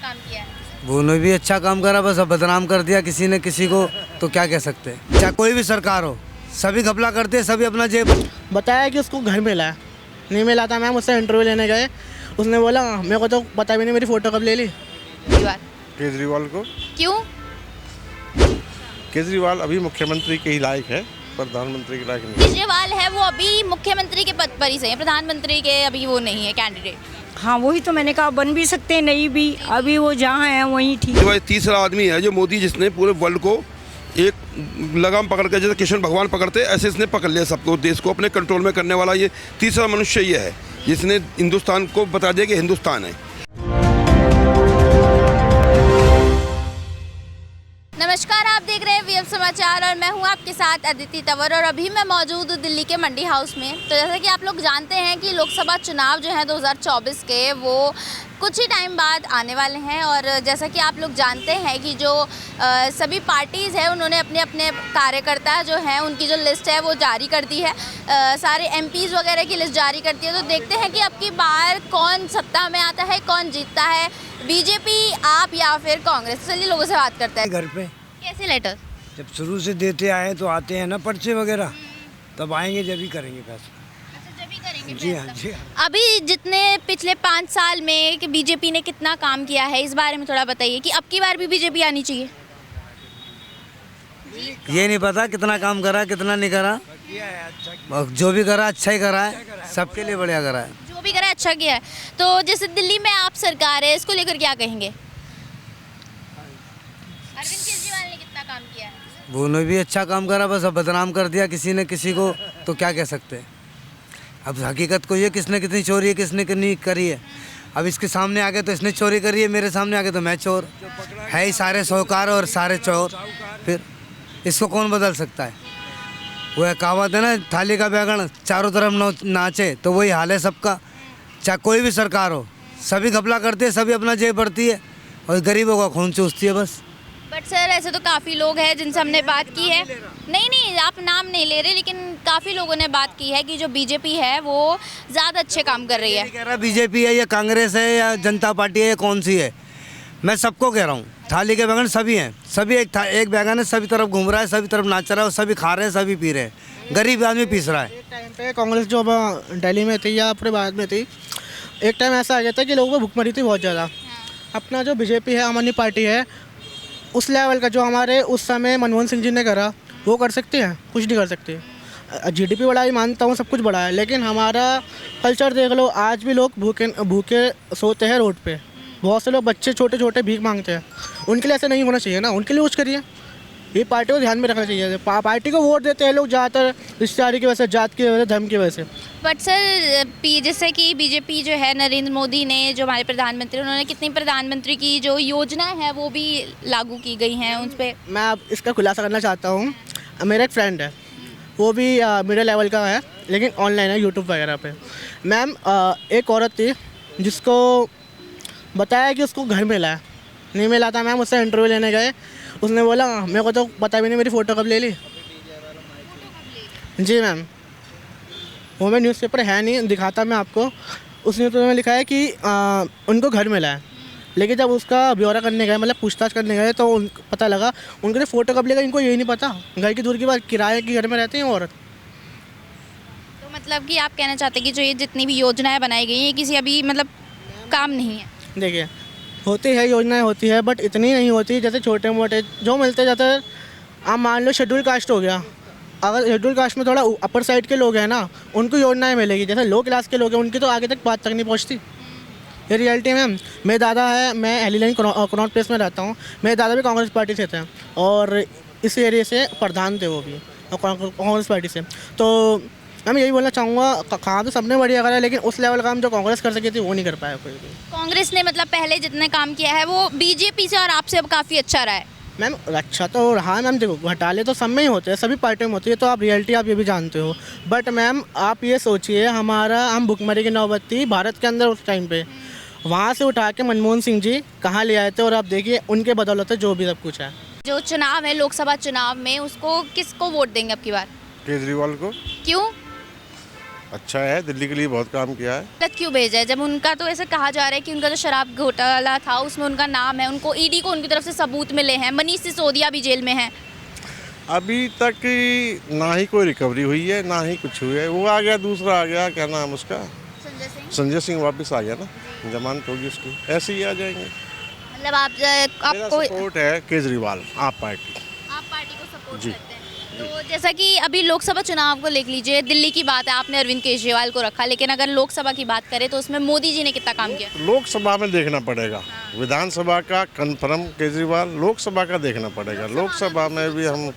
काम किया है? उन्होंने भी अच्छा काम करा, बस अब बदनाम कर दिया किसी ने किसी को, तो क्या कह सकते हैं। चाहे कोई भी सरकार हो, सभी घपला करते हैं, सभी अपना जेब। बताया कि उसको घर मिला है, नहीं मिला था मैम, उससे इंटरव्यू लेने गए, उसने बोला मेरे को तो पता भी नहीं मेरी फ़ोटो कब ले ली। केजरीवाल को। क्यों? केजरीवाल अभी मुख्यमंत्री के ही लायक है, प्रधानमंत्री के लायक नहीं। केजरीवाल है वो अभी मुख्यमंत्री के पद पर ही सही है, प्रधानमंत्री के अभी वो नहीं है कैंडिडेट। हाँ वही तो मैंने कहा, बन भी सकते हैं, नहीं भी, अभी वो जहाँ है वहीं ठीक। ये तीसरा आदमी है जो मोदी, जिसने पूरे वर्ल्ड को एक लगाम पकड़ के, जैसे कृष्ण भगवान पकड़ते ऐसे इसने पकड़ लिया सबको, देश को अपने कंट्रोल में करने वाला ये तीसरा मनुष्य ये है जिसने हिंदुस्तान को बता दिया कि हिंदुस्तान है। नमस्कार, आप देख रहे हैं वीएफ समाचार और मैं हूं आपके साथ अदिति तंवर। और अभी मैं मौजूद हूं दिल्ली के मंडी हाउस में। तो जैसा कि आप लोग जानते हैं कि लोकसभा चुनाव जो है 2024 के, वो कुछ ही टाइम बाद आने वाले हैं। और जैसा कि आप लोग जानते हैं कि जो सभी पार्टीज़ हैं उन्होंने अपने अपने कार्यकर्ता जो हैं उनकी जो लिस्ट है वो जारी कर दी है, सारे एमपीज़ वगैरह की लिस्ट जारी कर दी है। तो देखते हैं कि अब की बार कौन सत्ता में आता है, कौन जीतता है, बीजेपी, आप या फिर कांग्रेस। चलिए लोगों से बात करते हैं। घर पे कैसे लेटर? जब शुरू से देते आए तो आते हैं ना पर्चे वगैरह, तब आएंगे जब ही करेंगे फैसला। अच्छा, जब ही करेंगे जी हाँ, फैसला। जी हाँ। अभी जितने पिछले 5 साल में कि बीजेपी ने कितना काम किया है, इस बारे में थोड़ा बताइए कि अब की बार भी बीजेपी आनी चाहिए। ये नहीं पता कितना काम करा कितना नहीं करा, और जो भी करा अच्छा ही करा है, सबके लिए बढ़िया करा है। जो भी करा है अच्छा किया है। तो जैसे दिल्ली में आप सरकार है, इसको लेकर क्या कहेंगे? अरविंद केजरीवाल ने कितना काम किया है? उन्होंने भी अच्छा काम करा, बस अब बदनाम कर दिया किसी ने किसी को, तो क्या कह सकते हैं। अब हकीकत को ये किसने कितनी चोरी है, किसने कितनी करी है। अब इसके सामने आ गए तो इसने चोरी करी है, मेरे सामने आ गए तो मैं चोर है ही। सारे साहूकार और सारे चोर, फिर इसको कौन बदल सकता है। वो है कहावत है ना, थाली का बैगन चारों तरफ नाचे, तो वही हाल है सबका। चाहे कोई भी सरकार हो, सभी घपला करते हैं, सभी अपना जेब भरती है और गरीबों का खून चूसती है बस। बट सर ऐसे तो काफ़ी लोग हैं जिनसे हमने बात की है। नहीं, आप नाम नहीं ले रहे, लेकिन काफ़ी लोगों ने बात की है कि जो बीजेपी है वो ज़्यादा अच्छे काम कर रही है। कह रहा बीजेपी है या कांग्रेस है या जनता पार्टी है या कौन सी है, मैं सबको कह रहा हूँ, थाली के बैगन सभी हैं, सभी एक बैगन है, सभी तरफ घूम रहा है, सभी तरफ नाच रहा है और सभी खा रहे हैं, सभी पी रहे हैं, गरीब आदमी पीस रहा है। एक टाइम पे कांग्रेस जो दिल्ली में थी या पूरे भारत में थी, एक टाइम ऐसा आ गया था कि लोगों को भुखमरी थी बहुत ज़्यादा। अपना जो बीजेपी है, आम आदमी पार्टी है, उस लेवल का जो हमारे उस समय मनमोहन सिंह जी ने करा, वो कर सकते हैं? कुछ नहीं कर सकते। जीडीपी बढ़ा ही मानता हूँ, सब कुछ बढ़ा है, लेकिन हमारा कल्चर देख लो, आज भी लोग भूखे सोते हैं रोड पे। बहुत से लोग बच्चे छोटे छोटे भीख मांगते हैं, उनके लिए ऐसा नहीं होना चाहिए ना, उनके लिए कुछ करिए। ये पार्टी को ध्यान में रखना चाहिए। पार्टी को वोट देते हैं लोग ज़्यादातर रिश्तेदारी की वजह से, जात की वजह से, धर्म की वजह से। बट सर जैसे कि बीजेपी जो है, नरेंद्र मोदी ने, जो हमारे प्रधानमंत्री, उन्होंने कितनी प्रधानमंत्री की जो योजना है वो भी लागू की गई हैं उन पर। मैं अब इसका खुलासा करना चाहता हूँ। मेरा एक फ्रेंड है, वो भी मिडिल लेवल का है, लेकिन ऑनलाइन है यूट्यूब वगैरह पे। मैम एक औरत थी जिसको बताया कि उसको घर मिला है, नहीं मिला था मैम, उससे इंटरव्यू लेने गए, उसने बोला मेरे को तो पता भी नहीं मेरी फ़ोटो कब ले ली। जी मैम, वो मैं न्यूज़पेपर है नहीं, दिखाता मैं आपको। उसने तो लिखा है कि उनको घर मिला है, लेकिन जब उसका ब्यौरा करने गए, मतलब पूछताछ करने गए, तो पता लगा उनके फ़ोटो कब लेगा इनको यही नहीं पता। घर की दूर की बात, किराए के घर में रहते हैं औरत। तो मतलब कि आप कहना चाहते हैं कि जो ये जितनी भी योजनाएं बनाई गई हैं, ये किसी अभी मतलब काम नहीं है? देखिए, होती है योजनाएं होती है, बट इतनी नहीं होती। जैसे छोटे मोटे जो मिलते जाते हैं, आप मान लो शेड्यूल कास्ट हो गया, अगर शेड्यूल कास्ट में थोड़ा अपर साइड के लोग हैं ना, उनको योजनाएं मिलेगी। जैसे लो क्लास के लोग हैं, उनकी तो आगे तक बात तक नहीं पहुँचती। ये रियलिटी मैम। मेरे दादा है, मैं एली लाइन कनॉट प्लेस में रहता हूँ, मेरे दादा भी कांग्रेस पार्टी से थे और इस एरिया से प्रधान थे वो भी कांग्रेस पार्टी से। तो मैं यही बोलना चाहूँगा, काम तो सबने बढ़िया करा है, लेकिन उस लेवल काम जो कांग्रेस कर सकी थी वो नहीं कर पाया कोई भी। कांग्रेस ने मतलब पहले जितने काम किया है वो बीजेपी से और आपसे अब काफ़ी अच्छा रहा है। मैम अच्छा तो रहा मैम, देखो घोटाले तो सब में ही होते हैं, सभी पार्टियों में होती है, तो आप रियलिटी आप ये भी जानते हो। बट मैम आप ये सोचिए, हम भुखमरी की नौबत थी भारत के अंदर उस टाइम पे, वहाँ से उठा के मनमोहन सिंह जी कहाँ ले आए थे, और आप देखिए उनके बदौलत जो भी सब कुछ है। जो चुनाव है लोकसभा चुनाव में, उसको किसको वोट देंगे अब की बार? केजरीवाल को। क्यों? अच्छा है, दिल्ली के लिए बहुत काम किया है। गलत क्यों भेजा है जब उनका तो ऐसे कहा जा रहा है कि उनका जो शराब घोटाला था उसमें उनका नाम है, उनको ईडी को उनकी तरफ से सबूत मिले हैं, मनीष सिसोदिया भी जेल में हैं। अभी तक ना ही कोई रिकवरी हुई है, ना ही कुछ हुई है। वो आ गया, दूसरा आ गया, क्या नाम उसका, संजय सिंह वापस आ गया ना, जमानत होगी उसकी, ऐसे ही आ जाएंगे। मतलब मेरा आपको सपोर्ट है केजरीवाल, आप पार्टी। आप पार्टी को सपोर्ट जी। करते हैं। तो जैसा कि अभी लोकसभा चुनाव को देख लीजिए, दिल्ली की बात है, आपने अरविंद केजरीवाल को रखा, लेकिन अगर लोकसभा की बात करें तो उसमें मोदी जी ने कितना काम किया? लोकसभा में देखना पड़ेगा, विधानसभा का कन्फर्म केजरीवाल, लोकसभा का देखना पड़ेगा। लोकसभा में भी हम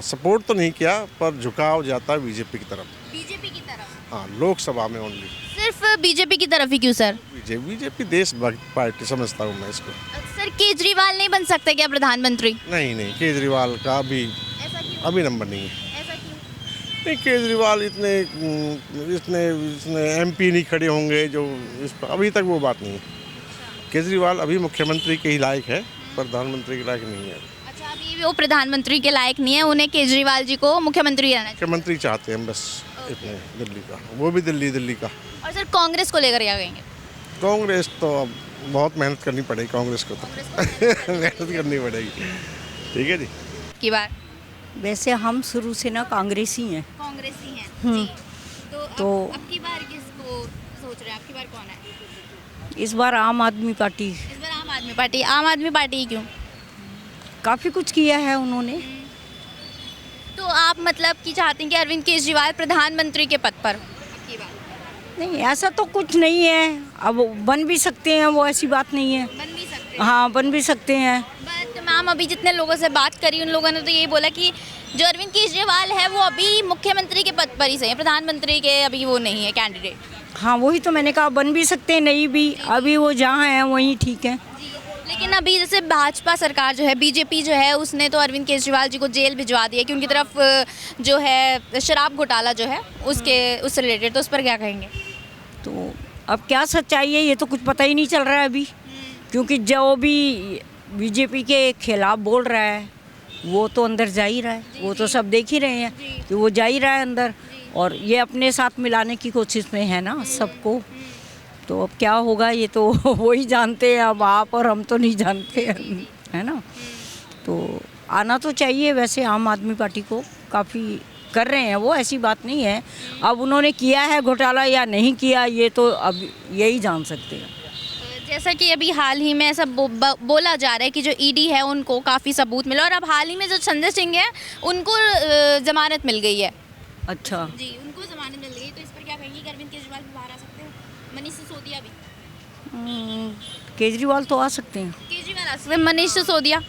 सपोर्ट तो नहीं किया, पर झुकाव जाता है बीजेपी की तरफ। बीजेपी की तरफ? हाँ, लोकसभा में ओनली सिर्फ बीजेपी की तरफ ही क्यों सर? बीजेपी देशभक्त पार्टी समझता हूँ मैं इसको। सर केजरीवाल नहीं बन सकते क्या प्रधानमंत्री? नहीं, केजरीवाल का अभी ऐसा क्यों? अभी नंबर नहीं है। ऐसा क्यों? नहीं, केजरीवाल इतने एमपी नहीं खड़े होंगे जो इस पर, अभी तक वो बात नहीं है। केजरीवाल अभी मुख्यमंत्री के ही लायक है, प्रधानमंत्री के लायक नहीं है। अच्छा, अभी वो प्रधानमंत्री के लायक नहीं है, उन्हें केजरीवाल जी को मुख्यमंत्री रहना चाहिए। मुख्यमंत्री चाहते हैं बस इतने, दिल्ली का, वो भी दिल्ली का। और सर कांग्रेस को लेकर क्या कहेंगे? कांग्रेस तो अब बहुत मेहनत करनी पड़ेगी, कांग्रेस को तो मेहनत करनी पड़ेगी। ठीक है जी। की बात वैसे हम शुरू से ना कांग्रेसी हैं। कांग्रेसी हैं जी। तो तो- अब की बार किसको सोच रहे हैं? अब की बार कौन है? इस बार आम आदमी पार्टी, इस बार आम आदमी पार्टी। आम आदमी पार्टी ही क्यों? काफ़ी कुछ किया है उन्होंने। तो आप मतलब कि चाहते हैं कि अरविंद केजरीवाल प्रधानमंत्री के पद पर? अब की बार नहीं, ऐसा तो कुछ नहीं है, अब बन भी सकते हैं, वो ऐसी बात नहीं है। बन भी सकते हैं। हाँ, बन भी सकते हैं। बट मैम अभी जितने लोगों से बात करी उन लोगों ने तो यही बोला कि जो अरविंद केजरीवाल है वो अभी मुख्यमंत्री के पद पर ही सही है, प्रधानमंत्री के अभी वो नहीं है कैंडिडेट। हाँ, वही तो मैंने कहा, बन भी सकते हैं, नहीं भी, अभी वो जहाँ हैं वहीं ठीक है। लेकिन अभी जैसे भाजपा सरकार जो है, बीजेपी जो है, उसने तो अरविंद केजरीवाल जी को जेल भिजवा दिया कि उनकी तरफ जो है शराब घोटाला जो है उससे रिलेटेड, तो उस पर क्या कहेंगे? तो अब क्या सच्चाई है ये तो कुछ पता ही नहीं चल रहा है अभी, क्योंकि जो भी बीजेपी के खिलाफ बोल रहा है वो तो अंदर जा ही रहा है, वो तो सब देख ही रहे हैं कि वो जा ही रहा है अंदर, और ये अपने साथ मिलाने की कोशिश में है ना सबको। तो अब क्या होगा ये तो वो ही जानते हैं, अब आप और हम तो नहीं जानते हैं, है ना। तो आना तो चाहिए, वैसे आम आदमी पार्टी को काफ़ी कर रहे हैं वो, ऐसी बात नहीं है। अब उन्होंने किया है घोटाला या नहीं किया ये तो अब यही जान सकते हैं। जैसा कि अभी हाल ही में ऐसा बोला जा रहा है कि जो ईडी है उनको काफ़ी सबूत मिला, और अब हाल ही में जो संजय सिंह है उनको जमानत मिल गई है। अच्छा जी, उनको जमानत मिल गई, तो इस पर क्या कहेंगे कि अरविंद केजरीवाल भी बाहर आ सकते हैं, मनीष सिसोदिया भी? केजरीवाल तो आ सकते हैं। केजरीवाल आ सकते हैं, मनीष सिसोदिया?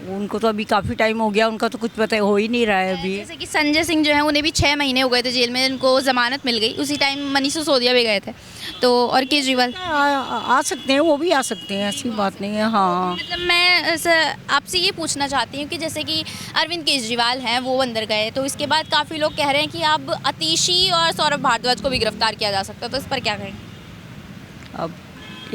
उनको तो अभी काफ़ी टाइम हो गया, उनका तो कुछ पता हो ही नहीं रहा है अभी। जैसे कि संजय सिंह जो है उन्हें भी 6 महीने हो गए थे जेल में, उनको जमानत मिल गई, उसी टाइम मनीष सिसोदिया भी गए थे। तो और केजरीवाल आ सकते हैं, वो भी आ सकते हैं, ऐसी बात नहीं है। हाँ, मतलब मैं आपसे ये पूछना चाहती हूँ कि जैसे कि अरविंद केजरीवाल हैं वो अंदर गए, तो इसके बाद काफ़ी लोग कह रहे हैं कि अब अतीशी और सौरभ भारद्वाज को भी गिरफ्तार किया जा सकता है, तो इस पर क्या कहेंगे? अब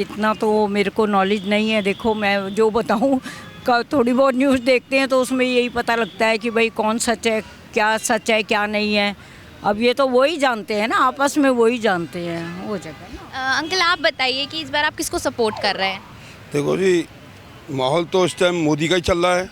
इतना तो मेरे को नॉलेज नहीं है। देखो मैं जो बताऊँ, थोड़ी बहुत न्यूज़ देखते हैं तो उसमें यही पता लगता है कि भाई कौन सच है क्या नहीं है। अब ये तो वही जानते हैं ना, आपस में वही जानते हैं वो जगह ना। अंकल आप बताइए कि इस बार आप किसको सपोर्ट कर रहे हैं? देखो जी, माहौल तो इस टाइम मोदी का ही चल रहा है,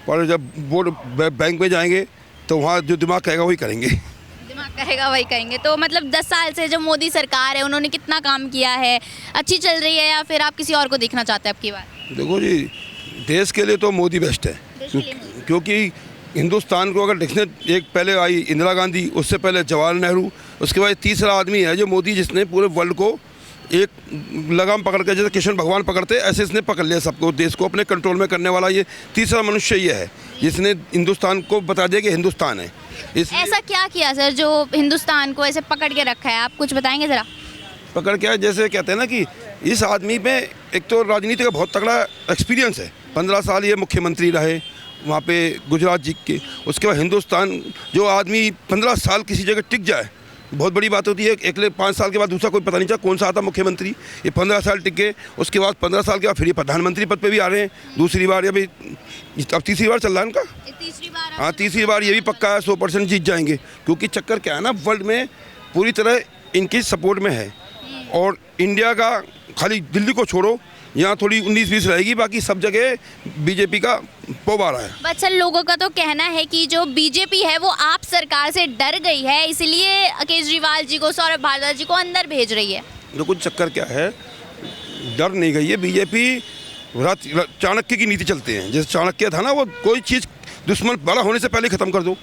पर जब वोट बैंक में जाएंगे तो वहाँ जो दिमाग कहेगा वही करेंगे। दिमाग कहेगा वही कहेंगे। तो मतलब 10 साल से जो मोदी सरकार है उन्होंने कितना काम किया है, अच्छी चल रही है, या फिर आप किसी और को देखना चाहते हैं अब की बार? देखो जी, देश के लिए तो मोदी बेस्ट है, क्योंकि हिंदुस्तान को अगर देखने, एक पहले आई इंदिरा गांधी, उससे पहले जवाहरलाल नेहरू, उसके बाद तीसरा आदमी है जो मोदी, जिसने पूरे वर्ल्ड को एक लगाम पकड़ के, जैसे कृष्ण भगवान पकड़ते ऐसे इसने पकड़ लिया सबको, देश को अपने कंट्रोल में करने वाला ये तीसरा मनुष्य ये है जिसने हिंदुस्तान को बता दिया कि हिंदुस्तान है। ऐसा क्या किया सर जो हिंदुस्तान को ऐसे पकड़ के रखा है, आप कुछ बताएंगे ज़रा? पकड़ के, जैसे कहते हैं ना कि इस आदमी में एक तो राजनीति का बहुत तगड़ा एक्सपीरियंस है, 15 साल ये मुख्यमंत्री रहे वहाँ पे गुजरात जी के, उसके बाद हिंदुस्तान, जो आदमी 15 साल किसी जगह टिक जाए बहुत बड़ी बात होती है। अगले 5 साल के बाद दूसरा कोई पता नहीं चला कौन सा आता मुख्यमंत्री, ये 15 साल टिके, उसके बाद 15 साल के बाद फिर ये प्रधानमंत्री पद पे भी आ रहे हैं दूसरी बार, अभी अब तीसरी बार चल रहा है इनका। तीसरी बार? हाँ, तीसरी बार ये भी पक्का है, 100% जीत जाएंगे, क्योंकि चक्कर क्या है ना, वर्ल्ड में पूरी तरह इनकी सपोर्ट में है। और इंडिया का खाली दिल्ली को छोड़ो, यहाँ थोड़ी 19-20 रहेगी, बाकी सब जगह बीजेपी का पोबारा है। बच्चन लोगों का तो कहना है कि जो बीजेपी है वो आप सरकार से डर गई है, इसलिए केजरीवाल जी को, सौरभ भारद्वाज जी को अंदर भेज रही है। देखो चक्कर क्या है, डर नहीं गई है बीजेपी। चाणक्य की नीति चलते हैं, जैसे चाणक्य था ना, वो कोई चीज़ दुश्मन बड़ा होने से पहले ख़त्म कर दो,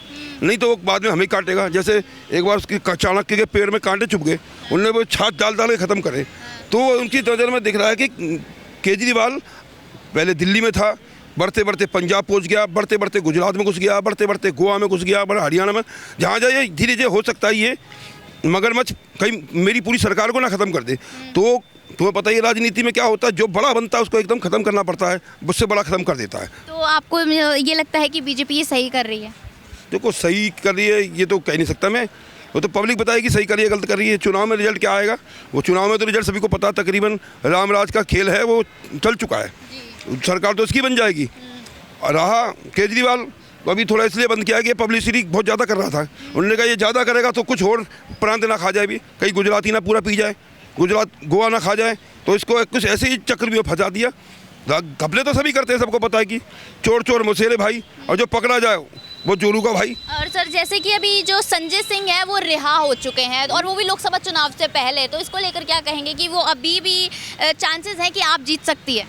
नहीं तो वो बाद में हमें काटेगा। जैसे एक बार उसकी चाणक्य के पेड़ में कांटे चुभ गए, उन्होंने वो छाछ डाल के ख़त्म करे। तो उनकी नज़र में दिख रहा है कि केजरीवाल पहले दिल्ली में था, बढ़ते बढ़ते पंजाब पहुंच गया, बढ़ते बढ़ते गुजरात में घुस गया, बढ़ते बढ़ते गोवा में घुस गया, बड़ा हरियाणा में, जहाँ जाए धीरे धीरे हो सकता है ये मगरमच्छ कहीं मेरी पूरी सरकार को ना ख़त्म कर दे। तो तुम्हें पता ही राजनीति में क्या होता है, जो बड़ा बनता है उसको एकदम ख़त्म करना पड़ता है, उससे बड़ा ख़त्म कर देता है। तो आपको ये लगता है कि बीजेपी ये सही कर रही है? देखो सही कर रही है ये तो कह नहीं सकता मैं, वो तो पब्लिक बताएगी सही कर रही है गलत कर रही है। चुनाव में रिजल्ट क्या आएगा, वो चुनाव में तो रिजल्ट सभी को पता, तकरीबन रामराज का खेल है वो चल चुका है, सरकार तो उसकी बन जाएगी। और रहा केजरीवाल, तो अभी थोड़ा इसलिए बंद किया कि पब्लिसिटी बहुत ज़्यादा कर रहा था, उन्होंने कहा ये ज़्यादा करेगा तो कुछ और प्रांत ना खा जाए, भी कहीं गुजराती ना पूरा पी जाए, गुजरात गोवा ना खा जाए, तो इसको कुछ ऐसे ही चक्र में फंसा दिया। घपले तो सभी करते हैं, सबको पता है कि चोर चोर मुसेरे भाई, और जो पकड़ा जाए वो जोरू का भाई। और सर जैसे कि अभी जो संजय सिंह है वो रिहा हो चुके हैं, और वो भी लोकसभा चुनाव से पहले, तो इसको लेकर क्या कहेंगे कि वो अभी भी चांसेस हैं कि आप जीत सकती है?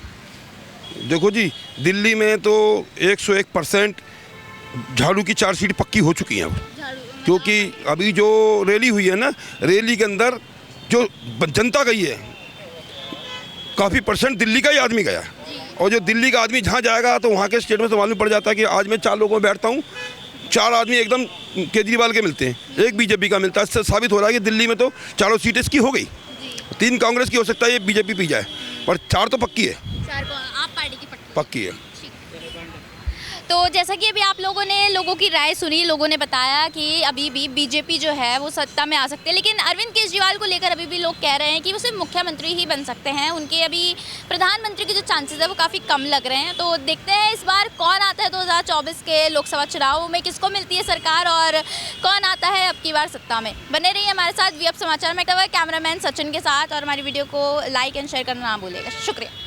देखो जी, दिल्ली में तो 101% झाड़ू की 4 सीट पक्की हो चुकी हैं अब, क्योंकि अभी जो रैली हुई है ना, रैली के अंदर जो जनता गई है काफ़ी परसेंट दिल्ली का ही आदमी गया, और जो दिल्ली का आदमी जहाँ जाएगा तो वहाँ के स्टेट में तो मालूम पड़ जाता है कि आज मैं 4 लोगों में बैठता हूँ, 4 आदमी एकदम केजरीवाल के मिलते हैं, 1 बीजेपी का मिलता है। इससे साबित हो रहा है कि दिल्ली में तो 4 सीटें इसकी हो गई, 3 कांग्रेस की हो सकता है, ये बीजेपी पी जाए, पर 4 तो पक्की है, 4 को आप पार्टी की पक्की है। तो जैसा कि अभी आप लोगों ने लोगों की राय सुनी, लोगों ने बताया कि अभी भी बीजेपी जो है वो सत्ता में आ सकती है, लेकिन अरविंद केजरीवाल को लेकर अभी भी लोग कह रहे हैं कि वो सिर्फ मुख्यमंत्री ही बन सकते हैं, उनके अभी प्रधानमंत्री के जो चांसेस है वो काफ़ी कम लग रहे हैं। तो देखते हैं इस बार कौन आता है 2024 के लोकसभा चुनाव में, किसको मिलती है सरकार और कौन आता है अब की बार सत्ता में। बने रहिए हमारे साथ वी अब समाचार में। कैमरामैन सचिन के साथ, और हमारी वीडियो को लाइक एंड शेयर करना ना भूलिएगा। शुक्रिया।